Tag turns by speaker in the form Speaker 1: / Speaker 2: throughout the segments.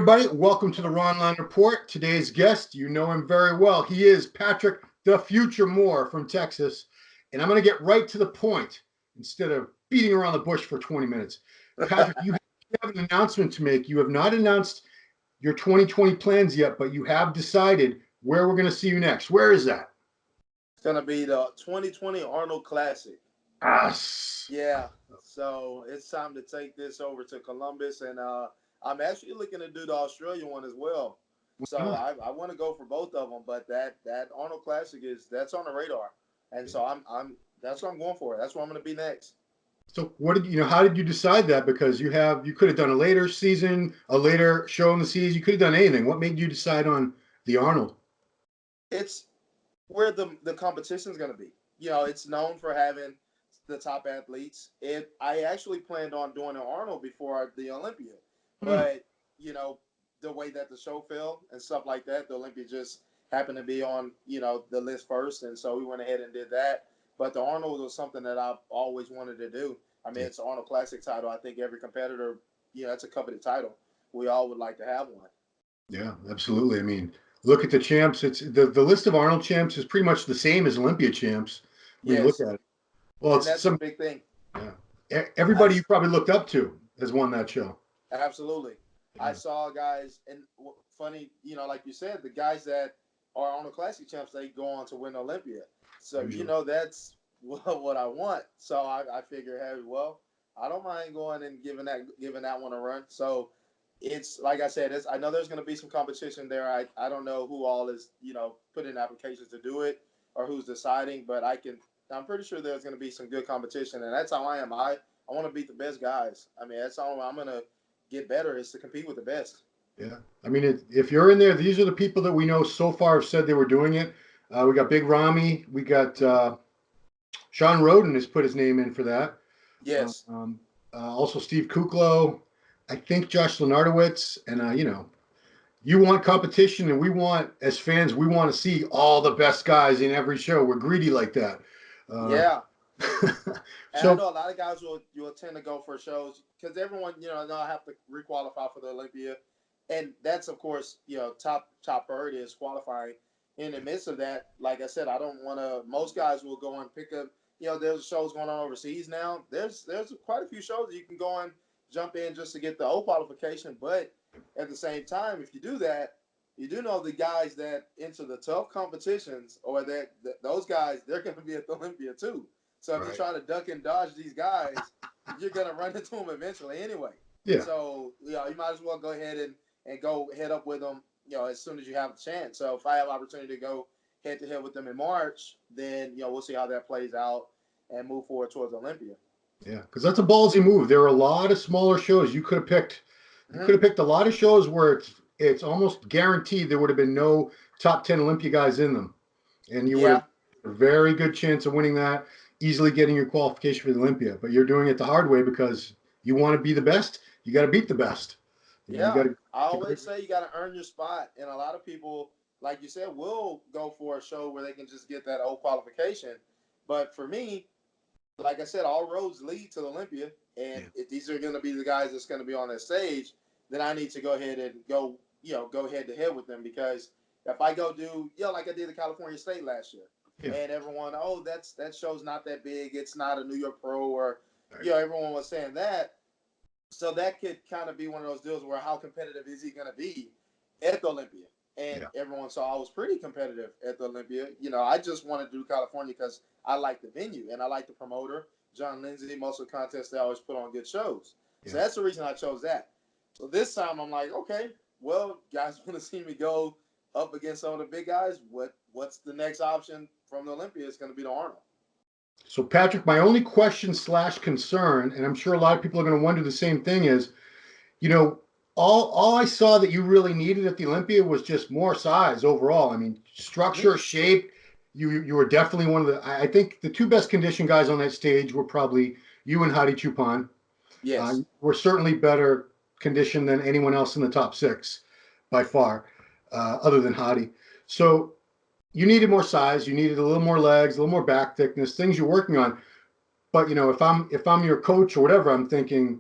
Speaker 1: everybody. Welcome to the Ronline Report. Today's guest, you know him very well. He is Patrick, the Future Moore from Texas. And I'm going to get right to the point instead of beating around the bush for 20 minutes. Patrick, you have an announcement to make. You have not announced your 2020 plans yet, but you have decided where we're going to see you next. Where is that?
Speaker 2: It's going to be the 2020 Arnold Classic.
Speaker 1: Yes.
Speaker 2: Yeah. So it's time to take this over to Columbus. And I'm actually looking to do the Australian one as well. So I want to go for both of them. But that Arnold Classic that's on the radar. And so that's what I'm going for. That's where I'm going to be next.
Speaker 1: So how did you decide that? Because you could have done a later season, a later show in the season. You could have done anything. What made you decide on the Arnold?
Speaker 2: It's where the competition is going to be. It's known for having the top athletes. I actually planned on doing an Arnold before the Olympia, but the way that the show fell and stuff like that, the Olympia just happened to be on the list first, and so we went ahead and did that. But the Arnold was something that I've always wanted to do. I mean, it's an Arnold Classic title. I think every competitor, it's a coveted title. We all would like to have one.
Speaker 1: Yeah, absolutely. I mean, look at the champs. It's the list of Arnold champs is pretty much the same as Olympia champs when you look at it. Well,
Speaker 2: that's a big thing.
Speaker 1: Yeah, everybody you probably looked up to has won that show.
Speaker 2: Absolutely. Yeah. I saw guys, and funny, like you said, the guys that are Arnold Classic champs, they go on to win Olympia. So that's what I want. So I figure, hey, well, I don't mind going and giving that one a run. So it's like I said, I know there's going to be some competition there. I don't know who all is putting in applications to do it or who's deciding, but I'm pretty sure there's going to be some good competition, and that's how I am. I want to beat the best guys. I mean, that's all I'm going to get better is to compete with the best.
Speaker 1: Yeah, I mean, if you're in there, these are the people that we know so far have said they were doing it. We got Big Ramy. We got Sean Roden has put his name in for that.
Speaker 2: Yes.
Speaker 1: Also Steve Kuklo. I think Josh Lenardowitz. And, you want competition, and we want, as fans, we want to see all the best guys in every show. We're greedy like that.
Speaker 2: Yeah. So, I know a lot of guys will tend to go for shows because everyone, they'll have to requalify for the Olympia. And that's, of course, top priority is qualifying. In the midst of that, like I said, I don't want to. Most guys will go and pick up. There's shows going on overseas now. There's quite a few shows you can go and jump in just to get the O qualification. But at the same time, if you do that, you do know the guys that enter the tough competitions or that those guys, they're going to be at the Olympia too. So if you try to duck and dodge these guys, you're going to run into them eventually anyway.
Speaker 1: Yeah.
Speaker 2: So you might as well go ahead and go head up with them. As soon as you have a chance. So if I have opportunity to go head to head with them in March, then, we'll see how that plays out and move forward towards Olympia.
Speaker 1: Yeah, because that's a ballsy move. There are a lot of smaller shows you could have picked. You could have picked a lot of shows where it's almost guaranteed there would have been no top 10 Olympia guys in them. And you would have a very good chance of winning that, easily getting your qualification for the Olympia. But you're doing it the hard way because you want to be the best. You got to beat the best.
Speaker 2: I always say you got to earn your spot. And a lot of people, like you said, will go for a show where they can just get that old qualification. But for me, like I said, all roads lead to the Olympia. And if these are going to be the guys that's going to be on that stage, then I need to go ahead and go head to head with them. Because if I go do, like I did the California State last year, and everyone, that show's not that big. It's not a New York Pro or, everyone was saying that. So that could kind of be one of those deals where how competitive is he going to be at the Olympia? And everyone saw I was pretty competitive at the Olympia. I just wanted to do California because I like the venue and I like the promoter, John Lindsay. Most of the contests, they always put on good shows. So that's the reason I chose that. So this time I'm like, okay, well, guys want to see me go up against some of the big guys. What's the next option from the Olympia? It's going to be the Arnold.
Speaker 1: So, Patrick, my only question / concern, and I'm sure a lot of people are going to wonder the same thing, is, all I saw that you really needed at the Olympia was just more size overall. I mean, structure, shape. You were definitely one of the. I think the two best conditioned guys on that stage were probably you and Hadi Chupan.
Speaker 2: Yes,
Speaker 1: we're certainly better conditioned than anyone else in the top 6 by far, other than Hadi. So you needed more size, you needed a little more legs, a little more back thickness, things you're working on. But if I'm your coach or whatever, I'm thinking,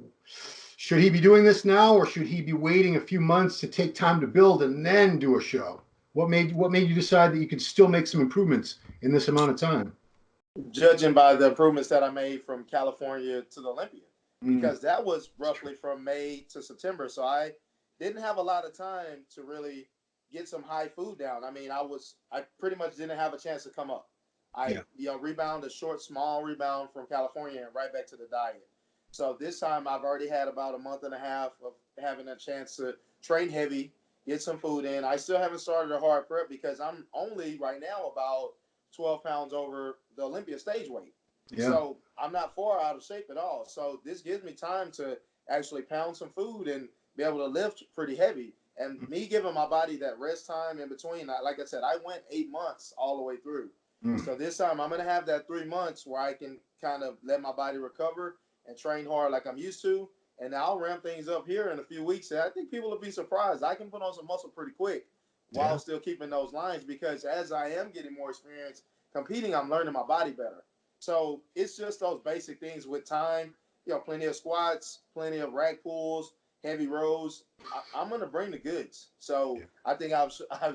Speaker 1: Should he be doing this now, or should he be waiting a few months to take time to build and then do a show? What made you decide that you could still make some improvements in this amount of time?
Speaker 2: Judging by the improvements that I made from California to the Olympia,
Speaker 1: Mm,
Speaker 2: because that was roughly from May to September. So I didn't have a lot of time to really get some high food down. I mean, I pretty much didn't have a chance to come up. I
Speaker 1: yeah.
Speaker 2: rebound a short, small rebound from California and right back to the diet. So this time I've already had about a month and a half of having a chance to train heavy, get some food in. I still haven't started a hard prep because I'm only right now about 12 pounds over the Olympia stage weight.
Speaker 1: Yeah.
Speaker 2: So I'm not far out of shape at all. So this gives me time to actually pound some food and be able to lift pretty heavy. And me giving my body that rest time in between, like I said, I went 8 months all the way through.
Speaker 1: Mm,
Speaker 2: So this time I'm going to have that 3 months where I can kind of let my body recover and train hard like I'm used to. And I'll ramp things up here in a few weeks. And I think people will be surprised. I can put on some muscle pretty quick
Speaker 1: yeah.
Speaker 2: while still keeping those lines, because as I am getting more experience competing, I'm learning my body better. So it's just those basic things with time. Plenty of squats, plenty of rack pulls, heavy rows. I'm gonna bring the goods. So
Speaker 1: Yeah.
Speaker 2: I think I've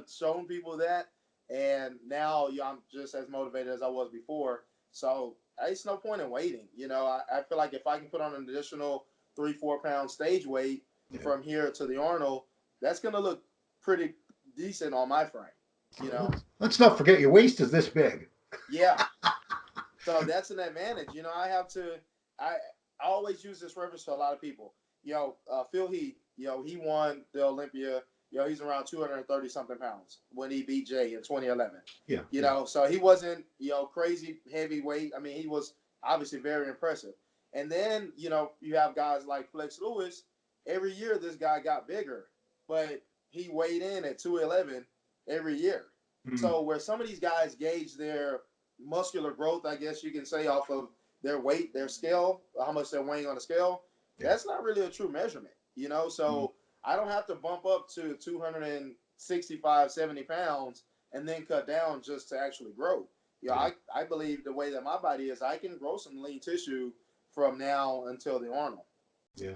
Speaker 2: shown people that, and now I'm just as motivated as I was before. So it's no point in waiting. I feel like if I can put on an additional 3-4 pound stage weight
Speaker 1: Yeah.
Speaker 2: from here to the Arnold, that's gonna look pretty decent on my frame. You know,
Speaker 1: Let's not forget your waist is this big.
Speaker 2: yeah. So that's an advantage. I have to. I always use this reference to a lot of people. Phil Heath. He won the Olympia. He's around 230 something pounds when he beat Jay in 2011.
Speaker 1: Yeah. Yeah.
Speaker 2: So he wasn't crazy heavyweight. I mean, he was obviously very impressive. And then you have guys like Flex Lewis. Every year this guy got bigger, but he weighed in at 211 every year.
Speaker 1: Mm,
Speaker 2: So where some of these guys gauge their muscular growth, I guess you can say, off of their weight, their scale, how much they're weighing on the scale,
Speaker 1: yeah.
Speaker 2: that's not really a true measurement.
Speaker 1: Mm,
Speaker 2: So I don't have to bump up to 265, 70 pounds and then cut down just to actually grow.
Speaker 1: yeah.
Speaker 2: I believe the way that my body is, I can grow some lean tissue from now until the Arnold.
Speaker 1: Yeah.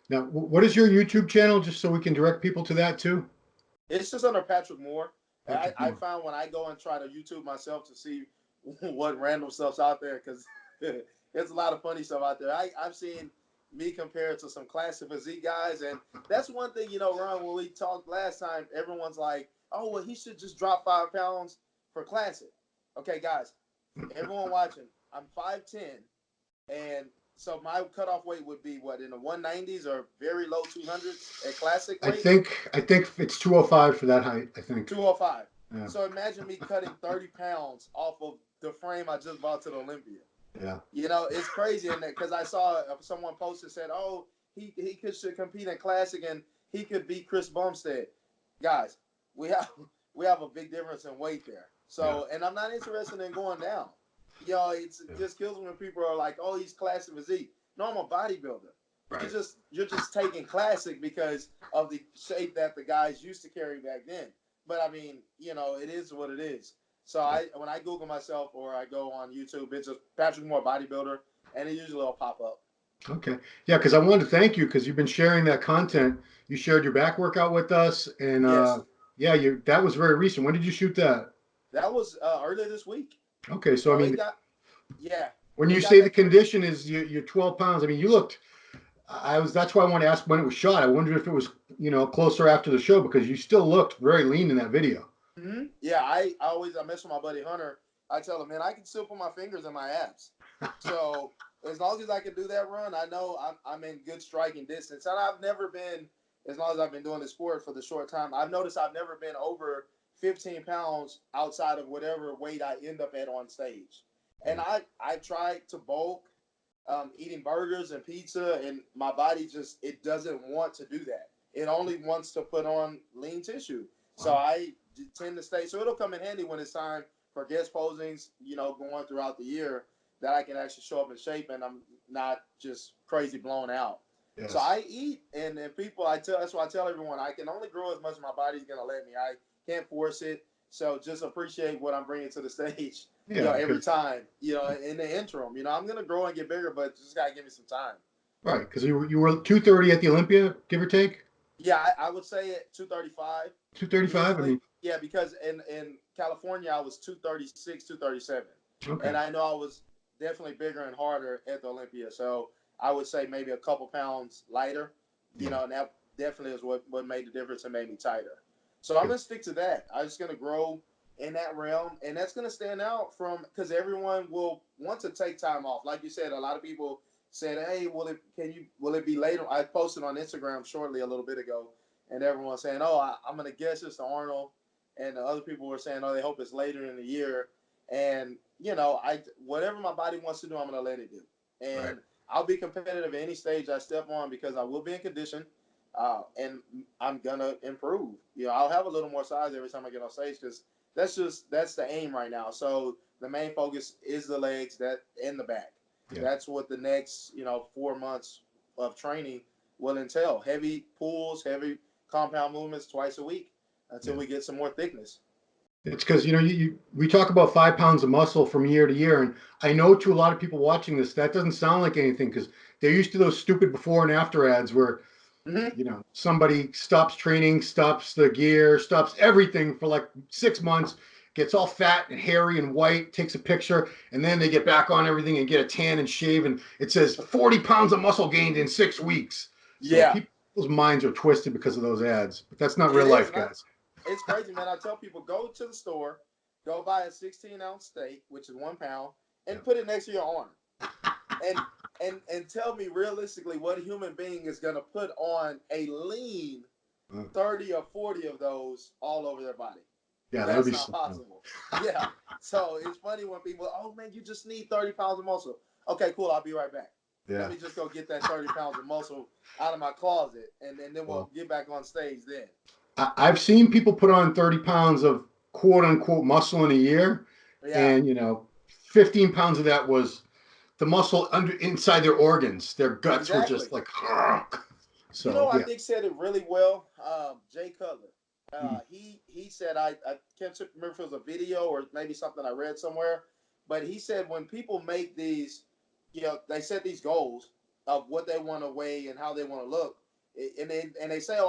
Speaker 1: Now, what is your YouTube channel, just so we can direct people to that too?
Speaker 2: It's just under Patrick Moore. I,
Speaker 1: Patrick
Speaker 2: I
Speaker 1: Moore.
Speaker 2: found when I go and try to YouTube myself to see what random stuff's out there, because there's a lot of funny stuff out there. I've seen me compared to some classic physique guys, and that's one thing, Ron, when we talked last time, everyone's like, oh, well, he should just drop 5 pounds for classic. Okay, guys, everyone watching, I'm 5'10", and so my cutoff weight would be what, in the 190s or very low 200s at classic weight?
Speaker 1: I think it's 205 for that height. I think.
Speaker 2: 205.
Speaker 1: Yeah.
Speaker 2: So imagine me cutting 30 pounds off of the frame I just bought to the Olympia.
Speaker 1: Yeah.
Speaker 2: It's crazy in that, because I saw someone posted, said, "Oh, he should compete in classic and he could beat Chris Bumstead." Guys, we have we have a big difference in weight there.
Speaker 1: Yeah.
Speaker 2: So, and I'm not interested in going down. It
Speaker 1: Yeah.
Speaker 2: just kills me when people are like, "Oh, he's classic physique." No, I'm a bodybuilder.
Speaker 1: Right.
Speaker 2: You're just taking classic because of the shape that the guys used to carry back then. But I mean, it is what it is. So
Speaker 1: Yeah.
Speaker 2: when I Google myself or I go on YouTube, it's just Patrick Moore bodybuilder, and it usually will pop up.
Speaker 1: Okay. Yeah, because I wanted to thank you because you've been sharing that content. You shared your back workout with us, and
Speaker 2: Yes,
Speaker 1: yeah, that was very recent. When did you shoot that?
Speaker 2: that was earlier this week.
Speaker 1: Okay, so I
Speaker 2: So it
Speaker 1: mean,
Speaker 2: got yeah,
Speaker 1: when you
Speaker 2: it got
Speaker 1: say the
Speaker 2: that
Speaker 1: condition is you're 12 pounds, I mean, you looked. That's why I wanted to ask when it was shot. I wondered if it was closer after the show because you still looked very lean in that video.
Speaker 2: Mm-hmm. Yeah, I mess with my buddy Hunter. I tell him, man, I can still put my fingers in my abs. So as long as I can do that run, I know I'm in good striking distance. And I've never been, as long as I've been doing the sport for the short time, I've noticed I've never been over 15 pounds outside of whatever weight I end up at on stage. And
Speaker 1: Yeah.
Speaker 2: I tried to bulk, eating burgers and pizza, and my body just, it doesn't want to do that. It only wants to put on lean tissue. So
Speaker 1: Wow.
Speaker 2: I tend to stay. So it'll come in handy when it's time for guest posings, going throughout the year, that I can actually show up in shape and I'm not just crazy blown out. So
Speaker 1: Yes.
Speaker 2: I eat, and people, that's why I tell everyone, I can only grow as much as my body's going to let me. I can't force it. So just appreciate what I'm bringing to the stage,
Speaker 1: Yeah,
Speaker 2: every
Speaker 1: because
Speaker 2: time, in the interim, I'm going to grow and get bigger, but just got to give me some time.
Speaker 1: Right, because you were 230 at the Olympia, give or take.
Speaker 2: Yeah, I would say at 235.
Speaker 1: 235. I
Speaker 2: Usually,
Speaker 1: mean,
Speaker 2: yeah, because in California I was 236, 237,
Speaker 1: okay.
Speaker 2: and I know I was definitely bigger and harder at the Olympia. So I would say maybe a couple pounds lighter,
Speaker 1: Yeah.
Speaker 2: and that definitely is what made the difference and made me tighter. So I'm
Speaker 1: Good.
Speaker 2: gonna stick to that. I'm just gonna grow in that realm, and that's gonna stand out from because everyone will want to take time off. Like you said, a lot of people said, "Hey, will it be later?" I posted on Instagram shortly a little bit ago, and everyone's saying, "Oh, I'm gonna guess it's the Arnold," and the other people were saying, "Oh, they hope it's later in the year." And I whatever my body wants to do, I'm gonna let it do,
Speaker 1: Right.
Speaker 2: and I'll be competitive at any stage I step on because I will be in condition, and I'm gonna improve. I'll have a little more size every time I get on stage because that's the aim right now. So the main focus is the legs that and the back.
Speaker 1: Yeah.
Speaker 2: That's what the next 4 months of training will entail. Heavy pulls, heavy compound movements twice a week until
Speaker 1: Yeah.
Speaker 2: we get some more thickness.
Speaker 1: It's because we talk about 5 pounds of muscle from year to year, and I know to a lot of people watching this that doesn't sound like anything because they're used to those stupid before and after ads where
Speaker 2: Mm-hmm.
Speaker 1: somebody stops training, stops the gear, stops everything for like 6 months, gets all fat and hairy and white, takes a picture, and then they get back on everything and get a tan and shave, and it says 40 pounds of muscle gained in 6 weeks. So
Speaker 2: Yeah,
Speaker 1: people's minds are twisted because of those ads, but that's not real
Speaker 2: it is,
Speaker 1: life,
Speaker 2: and
Speaker 1: guys.
Speaker 2: it's crazy, man. I tell people go to the store, go buy a 16-ounce steak, which is 1 pound,
Speaker 1: Yeah.
Speaker 2: and put it next to your arm, and and tell me realistically what a human being is gonna put on a lean
Speaker 1: Uh,
Speaker 2: 30 or 40 of those all over their body.
Speaker 1: yeah, that would
Speaker 2: That's
Speaker 1: be
Speaker 2: not
Speaker 1: something.
Speaker 2: possible. Yeah. So it's funny when people, oh man, you just need 30 pounds of muscle. Okay, cool. I'll be right back. Let
Speaker 1: Yeah.
Speaker 2: me just go get that 30 pounds of muscle out of my closet and then we'll
Speaker 1: Well,
Speaker 2: get back on stage then.
Speaker 1: I've seen people put on 30 pounds of quote unquote muscle in a year,
Speaker 2: Yeah.
Speaker 1: and 15 pounds of that was the muscle under inside their organs. Their guts were
Speaker 2: Exactly.
Speaker 1: just like, so
Speaker 2: I
Speaker 1: yeah.
Speaker 2: think said it really well. Jay Cutler.
Speaker 1: Mm.
Speaker 2: He said I can't remember if it was a video or maybe something I read somewhere, but he said when people make these, they set these goals of what they want to weigh and how they want to look, and they say, oh,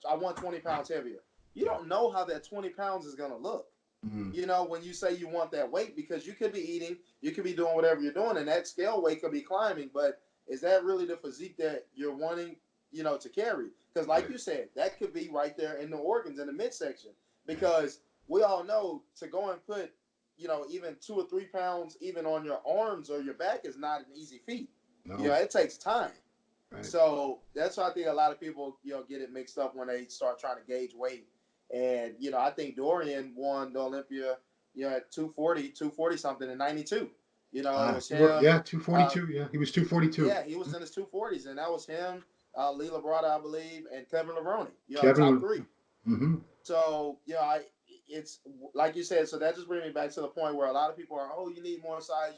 Speaker 2: I want 20 pounds heavier. You
Speaker 1: Yeah.
Speaker 2: don't know how that 20 pounds is gonna look.
Speaker 1: Mm.
Speaker 2: When you say you want that weight, because you could be eating, you could be doing whatever you're doing, and that scale weight could be climbing, but is that really the physique that you're wanting, to carry? Because, like
Speaker 1: Right.
Speaker 2: you said, that could be right there in the organs in the midsection.
Speaker 1: Yeah.
Speaker 2: Because we all know to go and put, even 2 or 3 pounds even on your arms or your back is not an easy feat.
Speaker 1: No.
Speaker 2: It takes time.
Speaker 1: Right.
Speaker 2: So that's why I think a lot of people, get it mixed up when they start trying to gauge weight. And, I think Dorian won the Olympia, at 240 something in 92. It was him.
Speaker 1: Yeah,
Speaker 2: Uh,
Speaker 1: 242. Yeah, he was 242.
Speaker 2: yeah, he was in his 240s, and that was him, Lee Labrada, I believe, and Kevin Levrone, top
Speaker 1: Kevin.
Speaker 2: three.
Speaker 1: Mm-hmm.
Speaker 2: So, it's like you said, so that just brings me back to the point where a lot of people are, oh, you need more size,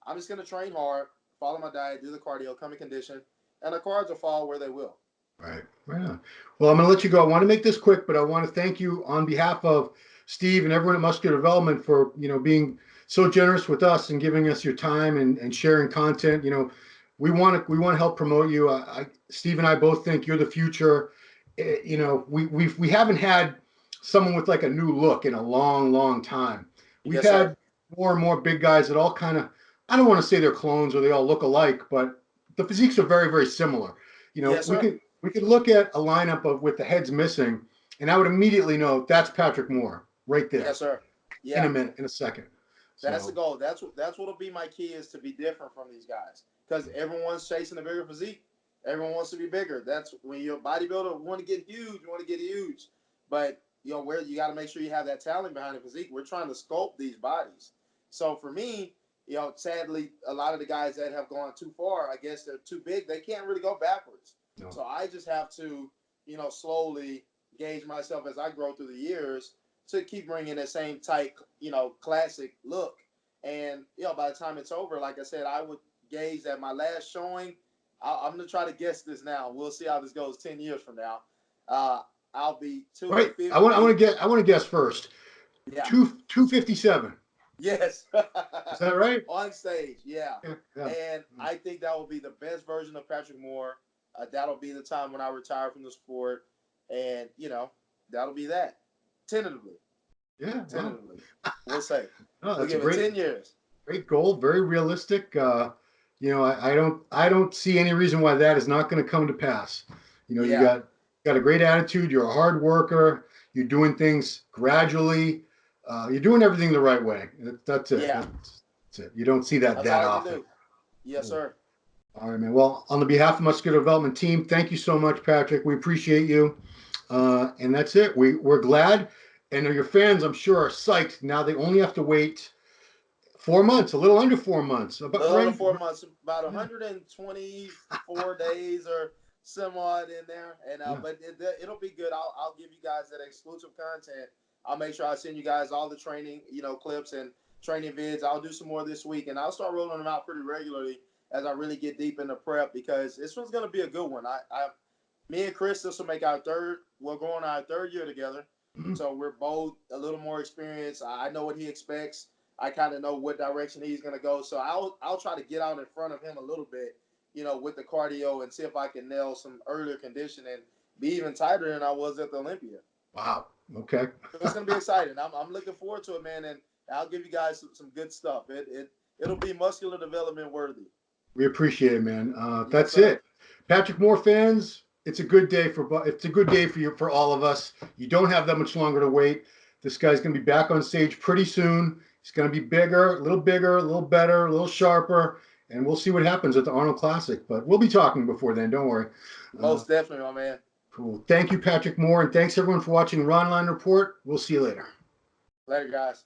Speaker 2: I'm just going to train hard, follow my diet, do the cardio, come in condition, and the cards will fall where they will.
Speaker 1: Right. Right on. Well, I'm going to let you go. I want to make this quick, but I want to thank you on behalf of Steve and everyone at Muscular Development for being so generous with us and giving us your time and sharing content. We want to help promote you. Steve and I both think you're the future. We haven't had someone with like a new look in a long, long time. We've
Speaker 2: Yes, sir.
Speaker 1: had more and more big guys that all kind of, I don't want to say they're clones or they all look alike, but the physiques are very, very similar.
Speaker 2: Yes,
Speaker 1: We
Speaker 2: sir.
Speaker 1: could look at a lineup of with the heads missing, and I would immediately know that's Patrick Moore right there
Speaker 2: Yes, sir.
Speaker 1: in a
Speaker 2: Yeah,
Speaker 1: minute, in a second.
Speaker 2: that's the
Speaker 1: So
Speaker 2: goal. That's what'll be my key is to be different from these guys because everyone's chasing a bigger physique. Everyone wants to be bigger. That's when you're a bodybuilder. You want to get huge. You want to get huge, but where you got to make sure you have that talent behind the physique. We're trying to sculpt these bodies. So for me, sadly, a lot of the guys that have gone too far, I guess they're too big. They can't really go backwards.
Speaker 1: no,
Speaker 2: So I just have to, slowly gauge myself as I grow through the years to keep bringing the same tight, classic look. And by the time it's over, like I said, I would gauge that my last showing. I'm gonna try to guess this now. We'll see how this goes 10 years from now. Uh, I'll be
Speaker 1: right. I want to
Speaker 2: 250.
Speaker 1: get. I want to guess first.
Speaker 2: Yeah,
Speaker 1: 257.
Speaker 2: Yes.
Speaker 1: Is that right?
Speaker 2: On stage, yeah.
Speaker 1: Yeah, yeah.
Speaker 2: And I think that will be the best version of Patrick Moore. That'll be the time when I retire from the sport, and that'll be that. Tentatively,
Speaker 1: Yeah, well,
Speaker 2: tentatively, we'll say
Speaker 1: no,
Speaker 2: we'll
Speaker 1: that's a
Speaker 2: give it
Speaker 1: great
Speaker 2: 10 years.
Speaker 1: great goal, very realistic. I don't see any reason why that is not going to come to pass. You
Speaker 2: Yeah,
Speaker 1: got a great attitude. You're a hard worker. You're doing things gradually. You're doing everything the right way. That's it.
Speaker 2: yeah.
Speaker 1: That's it. You don't see that
Speaker 2: That's all I can
Speaker 1: often.
Speaker 2: do. Yes,
Speaker 1: Cool.
Speaker 2: sir.
Speaker 1: All right, man. Well, on the behalf of Muscular Development Team, thank you so much, Patrick. We appreciate you. And that's it. We're glad. And your fans, I'm sure, are psyched. Now they only have to wait 4 months, a little under 4 months.
Speaker 2: A
Speaker 1: But
Speaker 2: little under
Speaker 1: right,
Speaker 2: 4 months, about
Speaker 1: yeah,
Speaker 2: 124 days or somewhat in there. And
Speaker 1: yeah.
Speaker 2: but it'll be good. I'll give you guys that exclusive content. I'll make sure I send you guys all the training, clips and training vids. I'll do some more this week, and I'll start rolling them out pretty regularly as I really get deep into prep, because this one's gonna be a good one. Me and Chris, this will make our third. We're going our third year together,
Speaker 1: Mhm.
Speaker 2: so we're both a little more experienced. I know what he expects. I kind of know what direction he's going to go. So I'll try to get out in front of him a little bit, with the cardio, and see if I can nail some earlier conditioning and be even tighter than I was at the Olympia.
Speaker 1: Wow. Okay.
Speaker 2: So it's going to be exciting. I'm looking forward to it, man. And I'll give you guys some good stuff. It'll be muscular development worthy.
Speaker 1: We appreciate it, man.
Speaker 2: Yes,
Speaker 1: That's
Speaker 2: sir.
Speaker 1: it. Patrick Moore fans, it's a good day for you, for all of us. You don't have that much longer to wait. This guy's going to be back on stage pretty soon. He's going to be bigger, a little better, a little sharper, and we'll see what happens at the Arnold Classic. But we'll be talking before then. Don't worry. Uh,
Speaker 2: Most definitely, my man.
Speaker 1: cool. Thank you, Patrick Moore, and thanks everyone for watching Ronline Report. We'll see you later.
Speaker 2: Later, guys.